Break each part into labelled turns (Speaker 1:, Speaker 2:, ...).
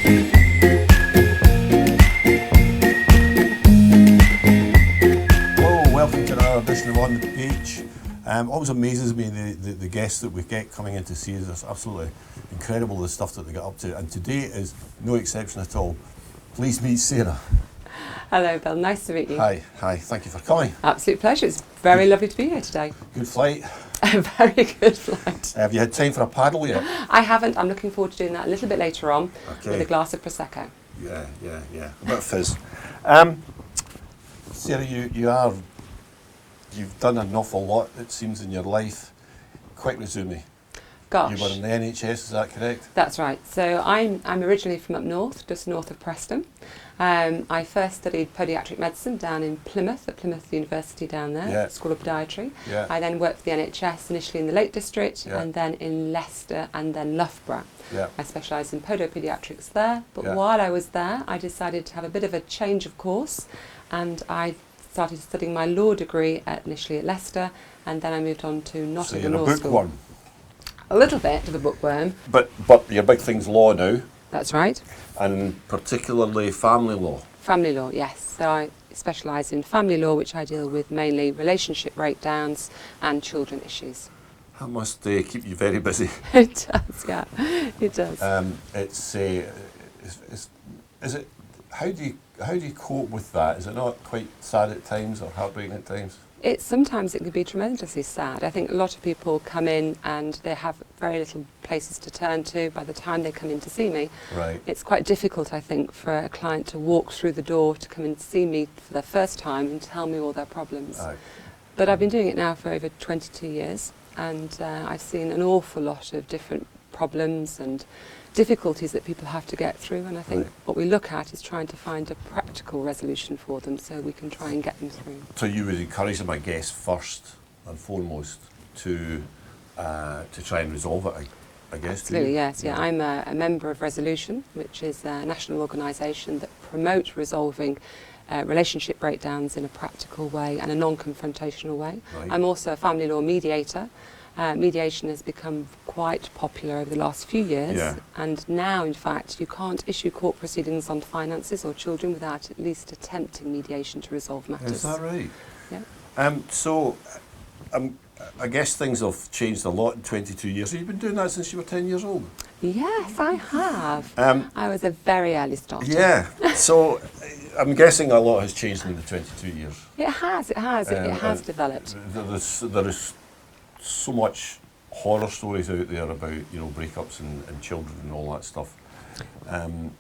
Speaker 1: Welcome to another edition of On the Beach. Always amazes me the guests that we get coming in to see us. It's absolutely incredible the stuff that they get up to, and today is no exception at all. Please meet Sarah.
Speaker 2: Hello Bill, nice to meet you.
Speaker 1: Hi, thank you for coming.
Speaker 2: Absolute pleasure, it's very lovely to be here today.
Speaker 1: Good flight.
Speaker 2: A very good flight.
Speaker 1: Have you had time for a paddle yet?
Speaker 2: I haven't, I'm looking forward to doing that a little bit later on with a glass of Prosecco.
Speaker 1: Yeah, a bit of fizz. Sarah, you've done an awful lot, it seems, in your life. Quick resume.
Speaker 2: Gosh.
Speaker 1: You were in the NHS, is that correct?
Speaker 2: That's right. So I'm originally from up north, just north of Preston. I first studied paediatric medicine down in Plymouth, at Plymouth University down there, School of Podiatry.
Speaker 1: Yeah.
Speaker 2: I then worked for the NHS, initially in the Lake District, and then in Leicester and then Loughborough.
Speaker 1: Yeah.
Speaker 2: I specialised in paediatrics there, but while I was there, I decided to have a bit of a change of course, and I started studying my law degree initially at Leicester, and then I moved on to Nottingham Law School.
Speaker 1: So you're a bookworm.
Speaker 2: A little bit of a bookworm.
Speaker 1: But your big thing's law now.
Speaker 2: That's right.
Speaker 1: And particularly family law.
Speaker 2: Family law, yes. So I specialise in family law, which I deal with mainly relationship breakdowns and children issues.
Speaker 1: That must keep you very busy.
Speaker 2: It does, yeah, it does.
Speaker 1: Is it? How do you cope with that? Is it not quite sad at times or heartbreaking at times?
Speaker 2: Sometimes it can be tremendously sad. I think a lot of people come in and they have very little places to turn to by the time they come in to see me.
Speaker 1: Right.
Speaker 2: It's quite difficult, I think, for a client to walk through the door to come and see me for the first time and tell me all their problems.
Speaker 1: Right.
Speaker 2: But I've been doing it now for over 22 years, and I've seen an awful lot of different problems and difficulties that people have to get through, and I think what we look at is trying to find a practical resolution for them so we can try and get them through.
Speaker 1: So you would encourage them, I guess, first and foremost to try and resolve it, I guess.
Speaker 2: Absolutely, yes. Yeah, I'm a member of Resolution, which is a national organisation that promotes resolving relationship breakdowns in a practical way and a non-confrontational way.
Speaker 1: Right.
Speaker 2: I'm also a family law mediator. Mediation has become quite popular over the last few years, and now, in fact, you can't issue court proceedings on finances or children without at least attempting mediation to resolve matters.
Speaker 1: Is that right?
Speaker 2: Yeah.
Speaker 1: I guess things have changed a lot in 22 years. Have you been doing that since you were 10 years old?
Speaker 2: Yes, I have. I was a very early starter.
Speaker 1: Yeah, so I'm guessing a lot has changed in the 22 years.
Speaker 2: It has, it has developed.
Speaker 1: There is so much horror stories out there about breakups and children and all that stuff, and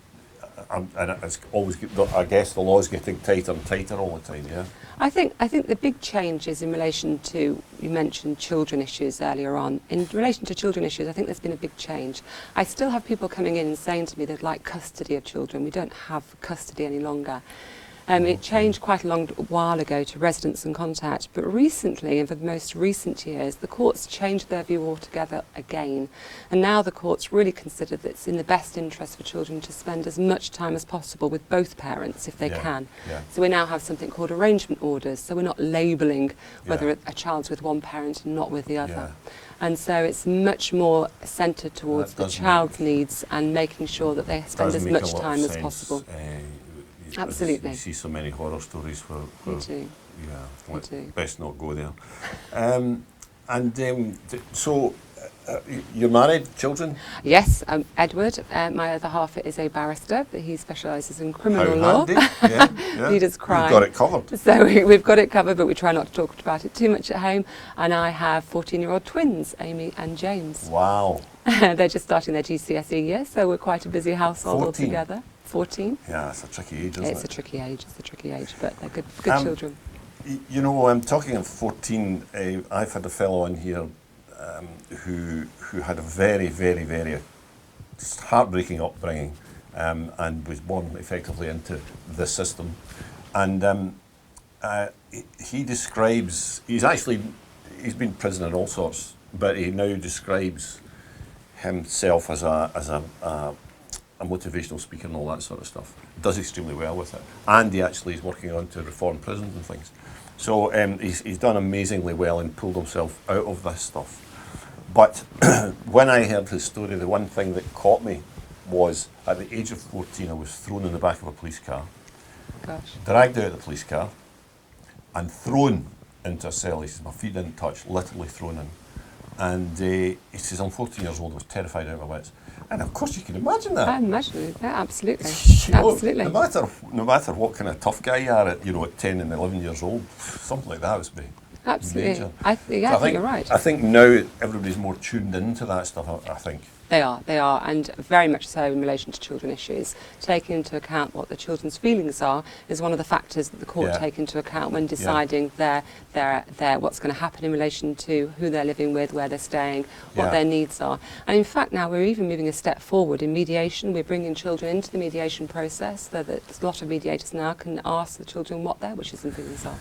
Speaker 1: it's always, I guess the law's getting tighter and tighter all the time. Yeah.
Speaker 2: I think the big change is in relation to, you mentioned children issues earlier on. In relation to children issues, I think there's been a big change. I still have people coming in and saying to me they'd like custody of children. We don't have custody any longer. It changed quite a long while ago to residence and contact, but recently, and for the most recent years, the courts changed their view altogether again. And now the courts really consider that it's in the best interest for children to spend as much time as possible with both parents if they can. Yeah. So we now have something called arrangement orders, so we're not labelling whether a child's with one parent and not with the other. Yeah. And so it's much more centred towards the child's needs and making sure that they spend as much time as possible. Absolutely.
Speaker 1: You see so many horror stories where
Speaker 2: you do.
Speaker 1: Yeah, best not go there. So you're married, children?
Speaker 2: Yes, Edward. My other half is a barrister, but he specialises in criminal law.
Speaker 1: Yeah.
Speaker 2: He does crime.
Speaker 1: We've got it covered.
Speaker 2: So we've got it covered, but we try not to talk about it too much at home. And I have 14-year-old twins, Amy and James.
Speaker 1: Wow.
Speaker 2: They're just starting their GCSE year, so we're quite a busy household
Speaker 1: 14.
Speaker 2: altogether. 14.
Speaker 1: Yeah, it's a tricky age, isn't it?
Speaker 2: It's a tricky age, but they're good children.
Speaker 1: I'm talking of 14. I've had a fellow on here who had a very, very, very heartbreaking upbringing and was born effectively into the system. And he describes, he's been in prison and all sorts, but he now describes himself as a motivational speaker and all that sort of stuff. Does extremely well with it. And he actually is working on to reform prisons and things. So he's done amazingly well and pulled himself out of this stuff. But when I heard his story, the one thing that caught me was at the age of 14, I was thrown in the back of a police car,
Speaker 2: Gosh.
Speaker 1: dragged out of the police car, and thrown into a cell. He says, my feet didn't touch, literally thrown in. And he says, I'm 14 years old, I was terrified out of my wits. And of course you can imagine that.
Speaker 2: I imagine it, yeah, absolutely.
Speaker 1: You know,
Speaker 2: Absolutely.
Speaker 1: no matter what kind of tough guy you are at, at 10 and 11 years old, something like that would be
Speaker 2: Absolutely.
Speaker 1: major.
Speaker 2: I think you're right.
Speaker 1: I think now everybody's more tuned into that stuff, I think.
Speaker 2: They are, and very much so in relation to children issues. Taking into account what the children's feelings are is one of the factors that the court take into account when deciding their what's going to happen in relation to who they're living with, where they're staying, what their needs are. And in fact, now we're even moving a step forward in mediation. We're bringing children into the mediation process, so that a lot of mediators now can ask the children what their wishes and feelings are.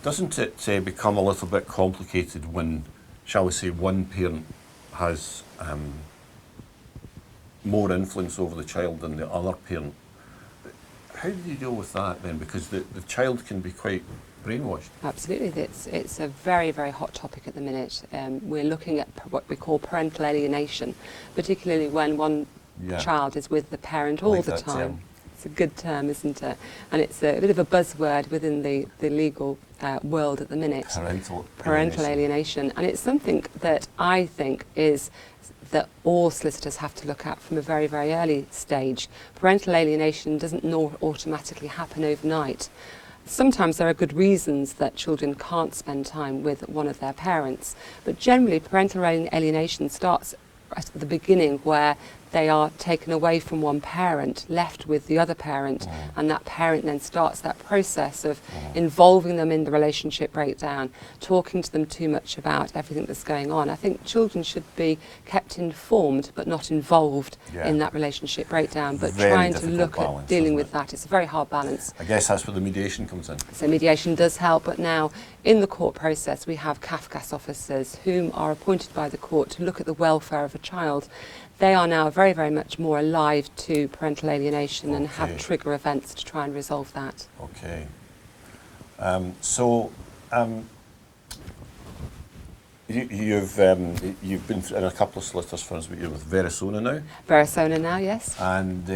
Speaker 1: Doesn't it become a little bit complicated when, shall we say, one parent has more influence over the child than the other parent? How do you deal with that then? Because the child can be quite brainwashed.
Speaker 2: Absolutely, it's a very, very hot topic at the minute. We're looking at what we call parental alienation, particularly when one child is with the parent all the time. It's a good term, isn't it? And it's a bit of a buzzword within the legal world at the minute. Parental alienation. And it's something that I think is that all solicitors have to look at from a very, very early stage. Parental alienation doesn't automatically happen overnight. Sometimes there are good reasons that children can't spend time with one of their parents, but generally parental alienation starts at the beginning, where they are taken away from one parent, left with the other parent, and that parent then starts that process of involving them in the relationship breakdown, talking to them too much about everything that's going on. I think children should be kept informed but not involved in that relationship breakdown, but
Speaker 1: Very
Speaker 2: trying to
Speaker 1: difficult
Speaker 2: look
Speaker 1: balance,
Speaker 2: at dealing
Speaker 1: isn't
Speaker 2: with
Speaker 1: it?
Speaker 2: that. It's a very hard balance.
Speaker 1: I guess that's where the mediation comes in.
Speaker 2: So mediation does help, but now in the court process we have CAFCAS officers whom are appointed by the court to look at the welfare of a child. They are now very, very much more alive to parental alienation and have trigger events to try and resolve that.
Speaker 1: Okay. You've been in a couple of solicitors firms, but you're with Verisona now.
Speaker 2: Verisona now, yes.
Speaker 1: And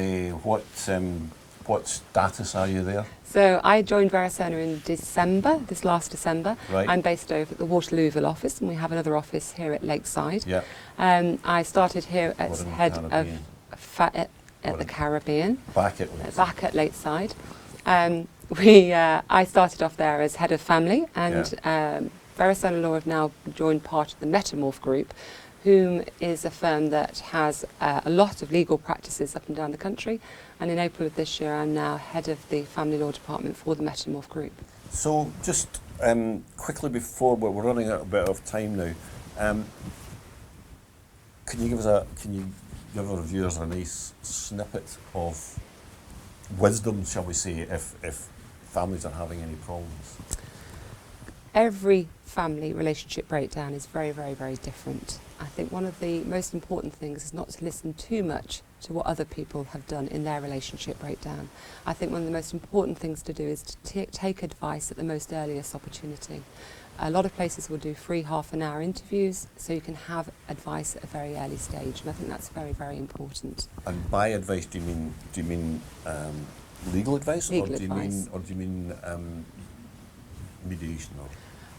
Speaker 1: what status are you there?
Speaker 2: So I joined Verisona in December, this last December.
Speaker 1: Right.
Speaker 2: I'm based over at the Waterlooville office, and we have another office here at Lakeside.
Speaker 1: Yeah.
Speaker 2: I started here as head of at the Caribbean.
Speaker 1: Back at Lakeside.
Speaker 2: Back at Lakeside. I started off there as head of family, and Verisona Law have now joined part of the Metamorph Group, whom is a firm that has a lot of legal practices up and down the country. And in April of this year, I'm now head of the family law department for the Metamorph Group.
Speaker 1: So just quickly before we're running out a bit of time now, can you give our viewers a nice snippet of wisdom, shall we say, if families are having any problems?
Speaker 2: Every family relationship breakdown is very, very, very different. I think one of the most important things is not to listen too much to what other people have done in their relationship breakdown. I think one of the most important things to do is to take advice at the most earliest opportunity. A lot of places will do free half-an-hour interviews, so you can have advice at a very early stage, and I think that's very, very important.
Speaker 1: And by advice, do you mean legal advice,
Speaker 2: Legal
Speaker 1: or do
Speaker 2: advice.
Speaker 1: you mean mediation? Or?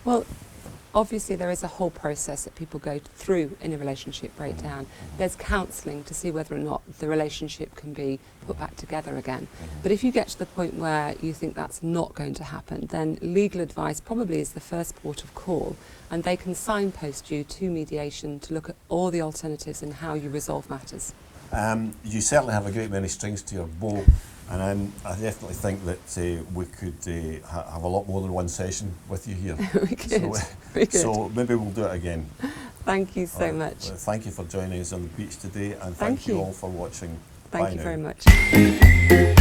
Speaker 2: Well, obviously there is a whole process that people go through in a relationship breakdown. There's counselling to see whether or not the relationship can be put back together again. But if you get to the point where you think that's not going to happen, then legal advice probably is the first port of call, and they can signpost you to mediation to look at all the alternatives and how you resolve matters.
Speaker 1: You certainly have a great many strings to your bow, and I definitely think that we could have a lot more than one session with you here.
Speaker 2: We could.
Speaker 1: So maybe we'll do it again.
Speaker 2: Thank you so much.
Speaker 1: Thank you for joining us on the beach today, and
Speaker 2: Thank
Speaker 1: thank you
Speaker 2: you
Speaker 1: all for watching.
Speaker 2: Thank
Speaker 1: Bye
Speaker 2: you
Speaker 1: now.
Speaker 2: very much.